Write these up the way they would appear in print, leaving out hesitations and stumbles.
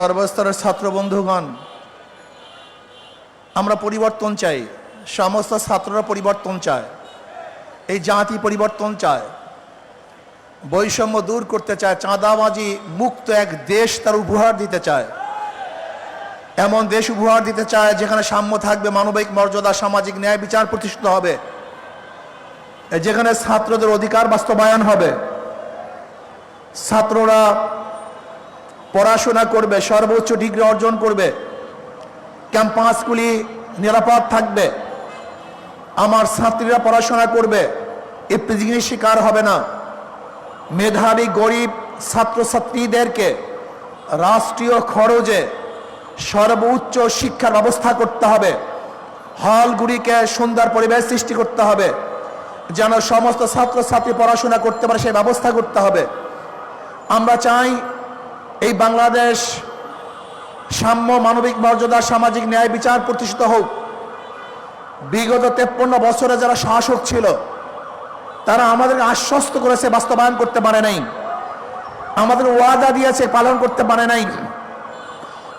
সর্বস্তরের ছাত্র বন্ধুগণ, আমরা পরিবর্তন চাই। সমস্ত ছাত্ররা পরিবর্তন চায়, এই জাতি পরিবর্তন চায়, বৈষম্য দূর করতে চায়, চাঁদাবাজি মুক্ত এক দেশ তার উপহার দিতে চায়। এমন দেশ উপহার দিতে চায় যেখানে সাম্য থাকবে, মানবিক মর্যাদা, সামাজিক ন্যায় বিচার প্রতিষ্ঠিত হবে, যেখানে ছাত্রদের অধিকার বাস্তবায়ন হবে, ছাত্ররা পড়াশোনা করবে, সর্বোচ্চ ডিগ্রি অর্জন করবে, ক্যাম্পাসগুলি নিরাপদ থাকবে, আমার ছাত্রীরা পড়াশোনা করবে, ইফতিজিংয়ের শিকার হবে না। মেধাবী গরিব ছাত্রছাত্রীদেরকে রাষ্ট্রীয় খরচে সর্বোচ্চ শিক্ষার ব্যবস্থা করতে হবে। হলগুলিকে সুন্দর পরিবেশ সৃষ্টি করতে হবে যেন সমস্ত ছাত্রছাত্রী পড়াশোনা করতে পারে, সেই ব্যবস্থা করতে হবে। আমরা চাই এই বাংলাদেশ সাম্য, মানবিক মর্যাদা, সামাজিক ন্যায় বিচার প্রতিষ্ঠিত হোক। বিগত 53 বছরে যারা শাসক ছিল তারা আমাদেরকে আশ্বস্ত করেছে, বাস্তবায়ন করতে পারে নাই। আমাদের ওয়াদা দিয়েছে, পালন করতে পারে নাই।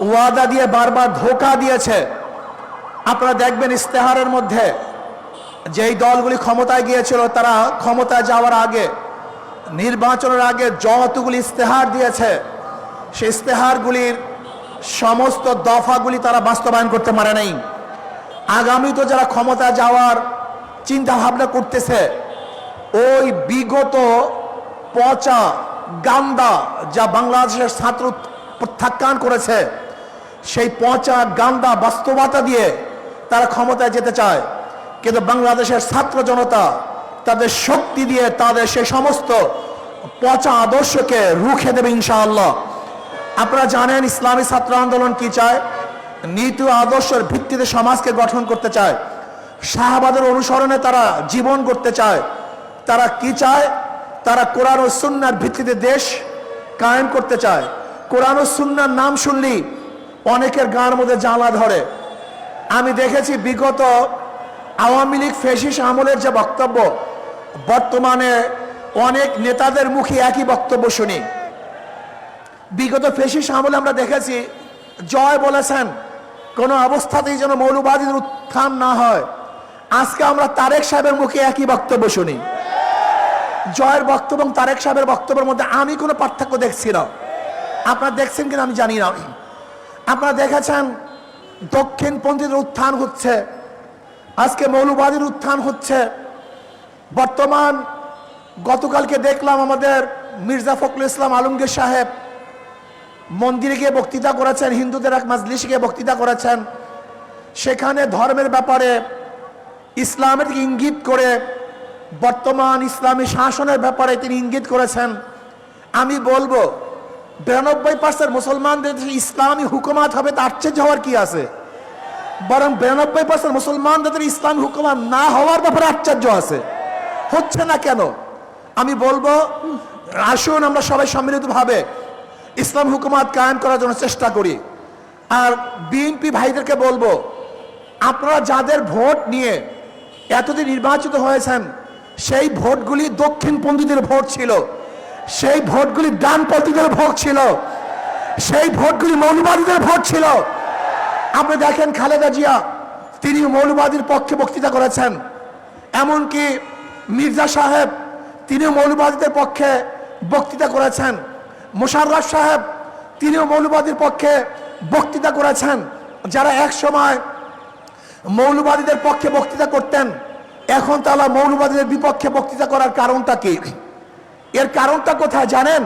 ওয়াদা দিয়ে বারবার ধোঁকা দিয়েছে। আপনারা দেখবেন ইস্তেহারের মধ্যে যেই দলগুলি ক্ষমতায় গিয়েছিল তারা ক্ষমতায় যাওয়ার আগে, নির্বাচনের আগে যতগুলি ইস্তেহার দিয়েছে সেই ইস্তেহারগুলির সমস্ত দফাগুলি তারা বাস্তবায়ন করতে পারে নাই। আগামী তো যারা ক্ষমতা যাওয়ার চিন্তা ভাবনা করতেছে, ওই বিগত পচা গান্দা যা বাংলাদেশের ছাত্র প্রত্যাখ্যান করেছে, সেই পচা গান্দা বাস্তবতা দিয়ে তারা ক্ষমতায় যেতে চায়। কিন্তু বাংলাদেশের ছাত্র জনতা তাদের শক্তি দিয়ে তাদের সেই সমস্ত পচা আদর্শকে রুখে দেবে ইনশাআল্লাহ। আপনারা জানেন ইসলামী ছাত্র আন্দোলন কি চায়? নীতি আদর্শের ভিত্তিতে সমাজকে গঠন করতে চায়, শাহবাদের অনুসরণে তারা জীবন করতে চায়। তারা কি চায়? তারা কোরআন ও সুন্নাহর ভিত্তিতে দেশ কায়েম করতে চায়। কোরআন ও সুন্নাহর নাম শুনলেই অনেকের গাঁর মধ্যে জ্বালা ধরে। আমি দেখেছি বিগত আওয়ামী লীগ ফ্যাসিস্ট আমলের যে বক্তব্য, বর্তমানে অনেক নেতাদের মুখে একই বক্তব্য শুনি। বিগত ফ্যাসিস্ট আমলে আমরা দেখেছি জয় বলেছেন কোনো অবস্থাতেই যেন মৌলবাদীর উত্থান না হয়। আজকে আমরা তারেক সাহেবের মুখে একই বক্তব্য শুনি। জয়ের বক্তব্য এবং তারেক সাহেবের বক্তব্যের মধ্যে আমি কোনো পার্থক্য দেখছি না। আপনারা দেখছেন কিনা আমি জানি না। আপনারা দেখেছেন দক্ষিণপন্থীদের উত্থান হচ্ছে, আজকে মৌলবাদীর উত্থান হচ্ছে। বর্তমান গতকালকে দেখলাম আমাদের মির্জা ফখরুল ইসলাম আলমগীর সাহেব মন্দিরে গিয়ে বক্তৃতা করেছেন, হিন্দুদের এক মাজলিসে গিয়ে বক্তৃতা করেছেন। সেখানে ধর্মের ব্যাপারে ইসলামের দিকে ইঙ্গিত করে বর্তমান ইসলামী শাসনের ব্যাপারে তিনি ইঙ্গিত করেছেন। আমি বলবো 92% মুসলমানদের ইসলামী হুকুমাত হবে, তা আশ্চর্য হওয়ার কি আছে? বরং 92% মুসলমানদের ইসলামী হুকুমাত না হওয়ার ব্যাপারে আশ্চর্য আছে। হচ্ছে না কেন? আমি বলবো আসুন আমরা সবাই সম্মিলিতভাবে ইসলাম হুকুমাত কায়েম করার জন্য চেষ্টা করি। আর বিএনপি ভাইদেরকে বলবো, আপনারা যাদের ভোট নিয়ে এতদিন নির্বাচিত হয়েছেন সেই ভোটগুলি দক্ষিণপন্থীদের ভোট ছিল, সেই ভোটগুলি ডানপন্থীদের ভোট ছিল, সেই ভোটগুলি মৌলবাদীদের ভোট ছিল। আপনি দেখেন খালেদা জিয়া তিনি মৌলবাদীর পক্ষে বক্তৃতা করেছেন, এমনকি মির্জা সাহেব তিনিও মৌলবাদীদের পক্ষে বক্তৃতা করেছেন, মোশাররফ সাহেব তিনিও মৌলবাদীর পক্ষে বক্তৃতা করেছেন। যারা এক সময় মৌলবাদীদের পক্ষে বক্তৃতা করতেন এখন তারা মৌলবাদীদের বিপক্ষে বক্তৃতা করার কারণটা কি? এর কারণটা কোথায় জানেন?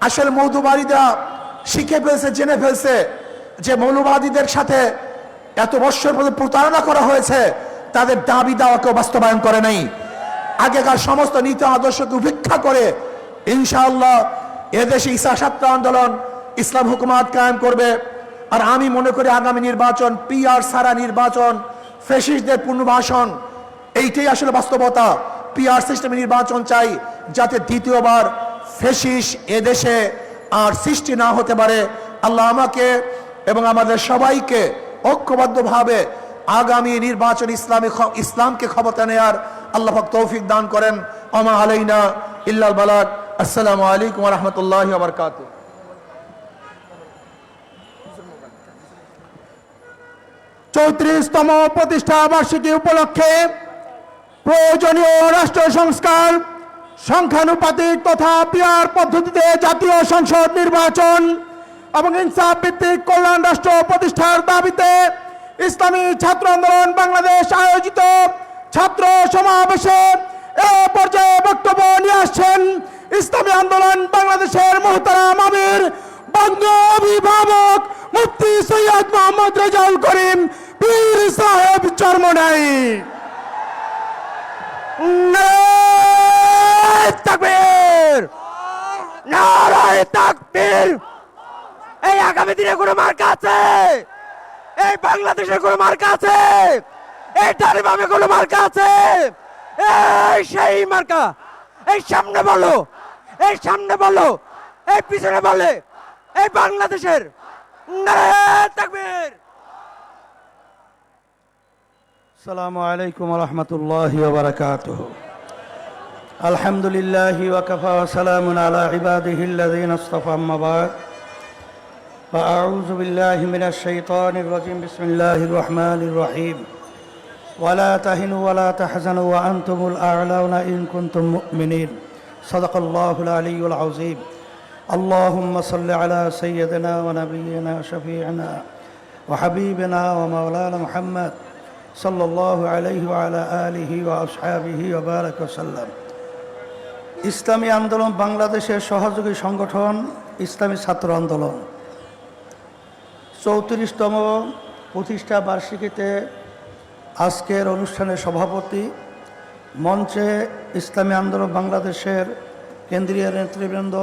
আসলে মৌলবাদীরা শিখে ফেলছে, জেনে ফেলছে যে মৌলবাদীদের সাথে এত বছর পর্যন্ত প্রতারণা করা হয়েছে, তাদের দাবি দাওয়াকে বাস্তবায়ন করে নাই। আগেকার সমস্ত নীতি আদর্শকে উপেক্ষা করে ইনশাআল্লাহ এদেশে ইসা ছাত্র আন্দোলন ইসলাম হুকুমাত কায়েম করবে। আর আমি মনে করি আগামী নির্বাচন পিআর সারা নির্বাচন, ফ্যাসিস্টদের পুনর্বাসন, এইটাই আসলে বাস্তবতা। পিআর সিস্টেমে নির্বাচন চাই যাতে দ্বিতীয়বার ফ্যাসিস্ট এদেশে আর সৃষ্টি না হতে পারে। আল্লাহ আমাকে এবং আমাদের সবাইকে ঐক্যবদ্ধভাবে আগামী নির্বাচন ইসলামকে ক্ষমতা নেয়ার আল্লাহ পাক তৌফিক দান করেন। আমা আলাইনা ইল্লাল বালাগ। আসসালামু আলাইকুম ওয়া রাহমাতুল্লাহি ওয়া বারাকাতুহু। 34তম প্রতিষ্ঠা বার্ষিকী উপলক্ষে প্রয়োজনীয় রাষ্ট্র সংস্কার, সংখ্যানুপাতিক তথা পিআর পদ্ধতিতে জাতীয় সংসদ নির্বাচন এবং ইনসাফ ভিত্তিক কল্যাণ রাষ্ট্র প্রতিষ্ঠার দাবিতে ইসলামী ছাত্র আন্দোলন বাংলাদেশ আয়োজিত ছাত্র সমাবেশে এ পর্যায়ে বক্তব্য নিয়ে আসছেন ইসলামী আন্দোলন বাংলাদেশের মুহতারাম আমির বঙ্গ অভিভাবক মুফতি সৈয়দ মোহাম্মদ রেজাউল করিম পীর সাহেব চরমনাই। নারায়ে তাকবীর, নারায়ে তাকবীর। এই আগামী দিনে কোনো মার্কা আছে? এই বাংলাদেশের কোনো মার্কা আছে? এই তালিবামে কোনো মার্কা আছে? এই সেই মার্কা। এই সামনে বলো, এই সামনে বলো, এই পিছনে বলে, এই বাংলাদেশের। নারায়ে তাকবীর। আসসালামু আলাইকুম ওয়া রাহমাতুল্লাহি ওয়া বারাকাতুহু। আলহামদুলিল্লাহি ওয়া কাফা ওয়া সালামুন আলা ইবাদিহিল্লাযীনা ইসতাফা, আম্মা বা'দ। فأعوذ بالله من الشيطان الرجيم. بسم الله الرحمن الرحيم. ولا تهنوا ولا تحزنوا وأنتم الأعلون إن كنتم مؤمنين. صدق الله العلي العظيم. اللهم صل على سيدنا ونبينا شفيعنا وحبيبنا ومولانا محمد صلى الله عليه وعلى آله وأصحابه وبارك وسلم. ইসলামী আন্দোলন বাংলাদেশের সহযোগী সংগঠন ইসলামী ছাত্র আন্দোলন 34তম প্রতিষ্ঠা বার্ষিকীতে আজকের অনুষ্ঠানের সভাপতি, মঞ্চে ইসলামী আন্দোলন বাংলাদেশের কেন্দ্রীয় নেতৃবৃন্দ,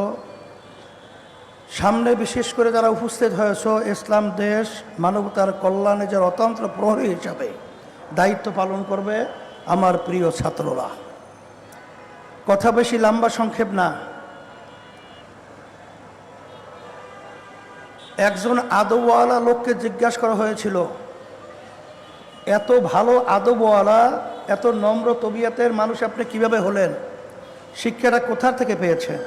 সামনে বিশেষ করে যারা উপস্থিত হয়েছ, ইসলাম দেশ মানবতার কল্যাণে যে অতন্ত্র প্রহরী হিসাবে দায়িত্ব পালন করবে আমার প্রিয় ছাত্ররা। কথা বেশি লম্বা সংক্ষেপ না। একজন আদবওয়ালা লোককে জিজ্ঞাসা করা হয়েছিল, এত ভালো আদবওয়ালা, এত নম্র তবিয়তের মানুষ আপনি কিভাবে হলেন? শিক্ষাটা কোথা থেকে পেয়েছেন?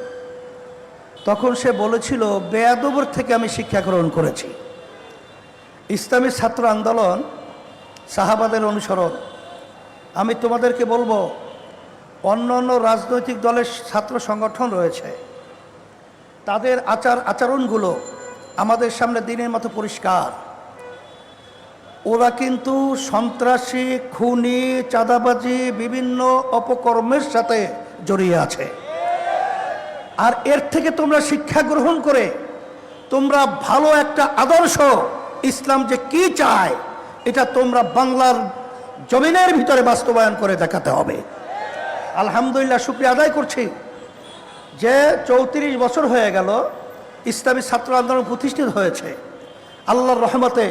তখন সে বলেছিল, বেয়াদবের থেকে আমি শিক্ষা গ্রহণ করেছি। ইসলামী ছাত্র আন্দোলন সাহাবাদের অনুসরণ। আমি তোমাদেরকে বলবো, অন্য অন্য রাজনৈতিক দলের ছাত্র সংগঠন রয়েছে, তাদের আচরণগুলো আমাদের সামনে দিনের মতো পরিষ্কার। ওরা কিন্তু সন্ত্রাসী, খুনি, চাঁদাবাজি, বিভিন্ন অপকর্মের সাথে জড়িয়ে আছে। আর এর থেকে তোমরা শিক্ষা গ্রহণ করে তোমরা ভালো একটা আদর্শ, ইসলাম যে কি চায়, এটা তোমরা বাংলার জমিনের ভিতরে বাস্তবায়ন করে দেখাতে হবে। আলহামদুলিল্লাহ, শুকরিয়া আদায় করছি যে 34 বছর হয়ে গেল ইসলামী ছাত্র আন্দোলন প্রতিষ্ঠিত হয়েছে। আল্লাহর রহমতে,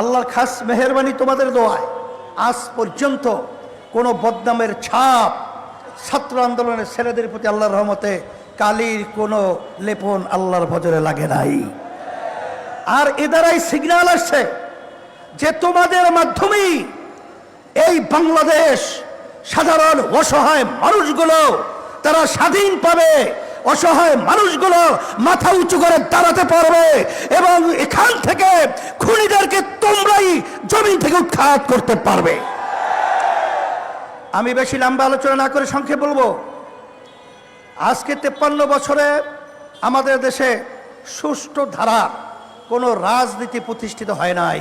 আল্লাহর খাস মেহেরবানি, তোমাদের দোয়ায় আজ পর্যন্ত কোনো বদনামের ছাপ ছাত্র আন্দোলনের ছেলেদের প্রতি আল্লাহর রহমতে কালির কোনো লেপন আল্লাহর ভজরে লাগে নাই। আর এ দ্বারাই সিগন্যাল আসছে যে তোমাদের মাধ্যমেই এই বাংলাদেশ সাধারণ অসহায় মানুষগুলো তারা স্বাধীন পাবে, অসহায় মানুষগুলো মাথা উঁচু করে দাঁড়াতে পারবে, এবং এখান থেকে খুনিদেরকে তোমরাই জমিন থেকে উৎখাত করতে পারবে। আমি বেশি লম্বা আলোচনা না করে সংক্ষেপে বলবো, আজকে 53 বছরে আমাদের দেশে সুষ্ঠু ধারা কোনো রাজনীতি প্রতিষ্ঠিত হয় নাই।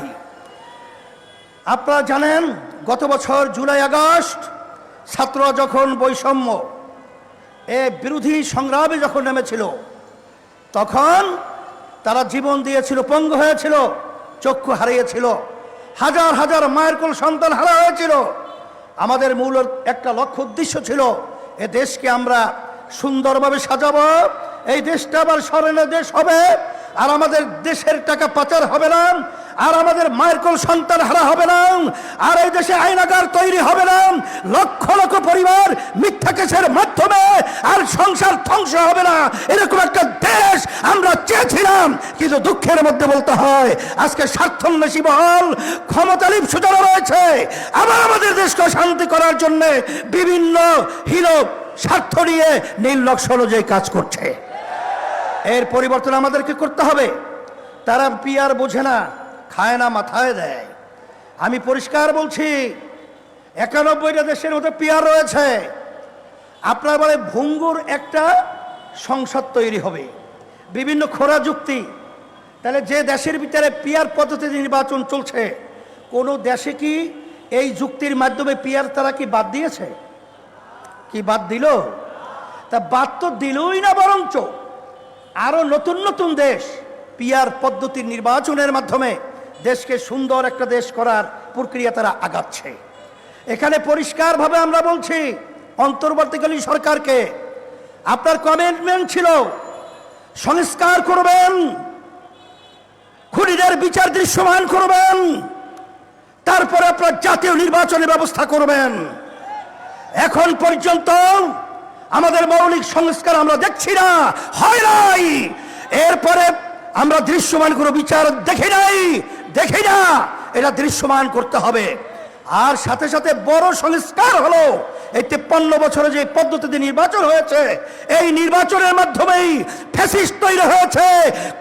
আপনারা জানেন, গত বছর জুলাই আগস্ট ছাত্ররা যখন বৈষম্য বিরোধী সংগ্রামে যখন নেমেছিল, তখন তারা জীবন দিয়েছিল, পঙ্গু হয়েছিল, চক্ষু হারিয়েছিল, হাজার হাজার মায়ের কোল সন্তান হারা হয়েছিল। আমাদের মূল একটা লক্ষ্য উদ্দেশ্য ছিল, এ দেশকে আমরা সুন্দরভাবে সাজাবো, এই দেশটা আবার স্মরণীয় দেশ হবে, আর আমাদের দেশের টাকা পাচার হবে না, আর আমাদের মায়ের কোল সন্তান হারা হবে না, আর এই দেশে আইনাগার তৈরি হবে না, লক্ষ লক্ষ পরিবার মিথ্যা কেসের মাধ্যমে আর সংসার ধ্বংস হবে না। এরকম একটা দেশ আমরা চেয়েছিলাম, কিন্তু দুঃখের মধ্যে বলতে হয় আজকে স্বার্থন্বেষী মহল, ক্ষমতালিপ্ত যারা রয়েছে, আবার আমাদের দেশকে শান্তি করার জন্য বিভিন্ন হীন স্বার্থ নিয়ে নীল নকশা অনুযায়ী কাজ করছে। এর পরিবর্তন আমাদেরকে করতে হবে। তারা পিয়ার বোঝে না, খায় না, মাথায় দেয়। আমি পরিষ্কার বলছি, 91টা দেশের মধ্যে পিয়ার রয়েছে। আপনার বলে ভঙ্গুর একটা সংসদ তৈরি হবে, বিভিন্ন খোরা যুক্তি। তাহলে যে দেশের ভিতরে পিয়ার পদ্ধতিতে নির্বাচন চলছে, কোন দেশে কি এই যুক্তির মাধ্যমে পিয়ার তারা কি বাদ দিয়েছে? কি বাদ দিল? তা বাদ তো দিলই না, বরঞ্চ আরো নতুন নতুন দেশ পিয়ার পদ্ধতির নির্বাচনের মাধ্যমে দেশকে সুন্দর একটা দেশ করার প্রক্রিয়া তারা আগাচ্ছে। এখানে পরিষ্কারভাবে আমরা বলছি, অন্তর্বর্তীকালীন সরকারকে আপনার কমিটমেন্ট ছিল সংস্কার করবেন, খুনিদের বিচার দৃশ্যমান করবেন, তারপরে আপনার জাতীয় নির্বাচনের ব্যবস্থা করবেন। এখন পর্যন্ত আমাদের মৌলিক সংস্কার আমরা দেখছি না, হয় নাই। এরপরে আমরা দৃশ্যমান কোনো বিচার দেখি না, এটা দৃশ্যমান করতে হবে। আর সাথে সাথে বড় সংস্কার হলো এই 53 বছরে যে পদ্ধতিতে নির্বাচন হয়েছে, এই নির্বাচনের মাধ্যমেই ফ্যাসিস্ট তৈরি হয়েছে,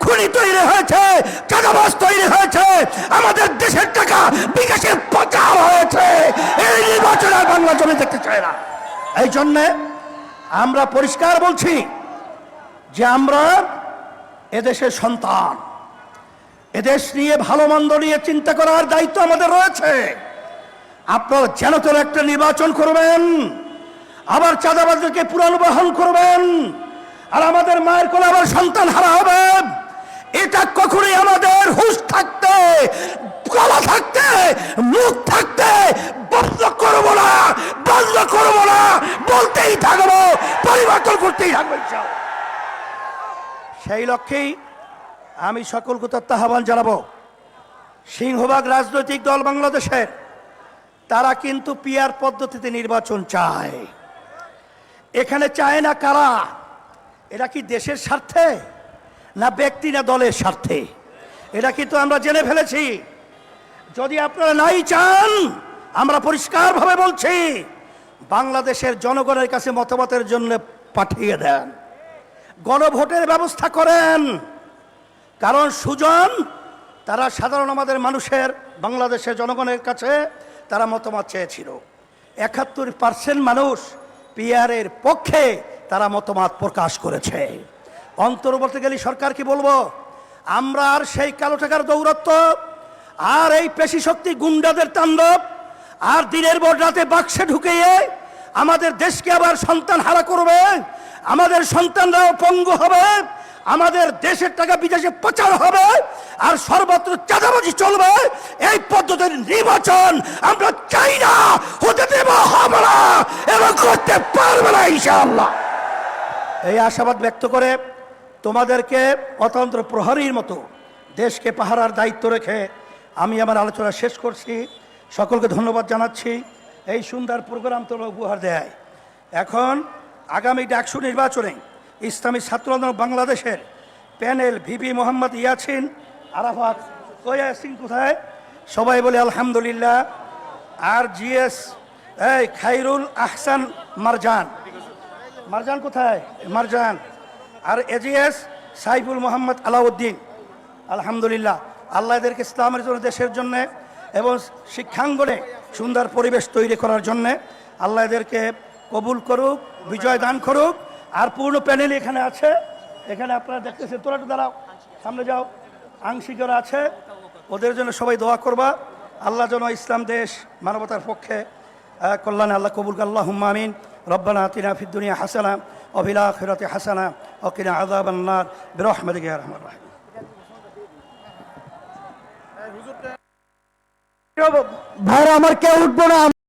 খুনি তৈরি হয়েছে, চাঁদাবাজ তৈরি হয়েছে, আমাদের দেশের টাকা বিকাশের পাচার হয়েছে। এই নির্বাচন আর বাংলা জমি দেখতে চায় না। এই জন্যে আমরা পরিষ্কার বলছি যে আমরা এদেশের সন্তান, এদেশ নিয়ে ভালো মন্দ নিয়ে চিন্তা করার দায়িত্ব আমাদের রয়েছে। আপনারা যেন তোর একটা নির্বাচন করবেন, আবার চাঁদাবাজদেরকে পুনর্বহাল করবেন, আর আমাদের মায়ের কোলে আবার সন্তান হারা হবে, এটা কখনোই আমাদের হুঁশ থাকতে, গলা থাকতে, মুখ থাকতে বন্ধ করব না, বলতেই থাকবো, পরিবর্তন করতেই থাকবো। সেই লক্ষ্যেই আমি সকল কর্তৃত্ব আহ্বান জানাবো। সিংহভাগ রাজনৈতিক দল বাংলাদেশের, তারা কিন্তু পিয়ার পদ্ধতিতে নির্বাচন চায়। এখানে চায় না কারা? এটা কি দেশের স্বার্থে, না ব্যক্তি, না দলের স্বার্থে? এটা কিন্তু আমরা জেনে ফেলেছি। যদি আপনারা নাই চান, আমরা পরিষ্কারভাবে বলছি, বাংলাদেশের জনগণের কাছে মতামতের জন্য পাঠিয়ে দেন, গণভোটের ব্যবস্থা করেন। কারণ সুজন তারা সাধারণ আমাদের মানুষের, বাংলাদেশের জনগণের কাছে তারা মতামত চেয়েছিল। 71% মানুষ পিয়ারের পক্ষে তারা মতামত প্রকাশ করেছে। অন্তর্বর্তীকালীন সরকার কি বলবো, আমরা আর সেই কালো টাকার দৌরত্ব, আর এই পেশি শক্তি গুন্ডাদের তাণ্ডব, আর দিনের পর রাতে বাক্সে ঢুকিয়ে আমাদের দেশকে আবার সন্তান হারা করবে, আমাদের সন্তানরাও পঙ্গু হবে, আমাদের দেশের টাকা বিদেশে পাচার হবে, আর সর্বত্র চাঁদাবাজি চলবে। এই পদ্ধতির নির্বাচন আমরা চাই না, হতে দেব হবে না এবং করতে পারবে না ইনশাআল্লাহ। এই আশাবাদ ব্যক্ত করে তোমাদেরকে অতন্ত্র প্রহরীর মতো দেশকে পাহারার দায়িত্ব রেখে আমি আমার আলোচনা শেষ করছি। সকলকে ধন্যবাদ জানাচ্ছি এই সুন্দর প্রোগ্রাম তোমরা উপহার দেয়। এখন আগামী ডাকসু নির্বাচনে ইসলামী ছাত্র আন্দোলন বাংলাদেশের প্যানেল ভিপি মোহাম্মদ ইয়াসিন আরাফাত, ইয়াসিন কোথায়? সবাই বলে আলহামদুলিল্লাহ। আর জিএস এই খাইরুল আহসান মারজান, মারজান কোথায়? মারজান। আর এজিএস সাইফুল মোহাম্মদ আলাউদ্দিন, আলহামদুলিল্লাহ। আল্লাহ এদেরকে ইসলামের জন্য, দেশের জন্য এবং শিক্ষাঙ্গনে সুন্দর পরিবেশ তৈরি করার জন্য আল্লাহ এদেরকে কবুল করুক, বিজয় দান করুক। আর পূর্ণ প্যানেল এখানে আছে, এখানে আপনারা দেখতেছেন, তোরা একটু দাঁড়াও, সামনে যাও, আংশিকরা আছে, ওদের জন্য সবাই দোয়া করবা। আল্লাহ যেন ইসলাম দেশ মানবতার পক্ষে কল্যাণে আল্লাহ কবুল করে। আল্লাহুম্মা আমিন। রব্বানা আতিনা ফিদ দুনিয়া হাসানা ওয়া ফিল আখিরাতি হাসানা ওয়া কিনা আযাবান নার বিরহমাতিকা ইয়া আরহামার রাহিম। ভাইরা আমার, কেউ উঠবো না।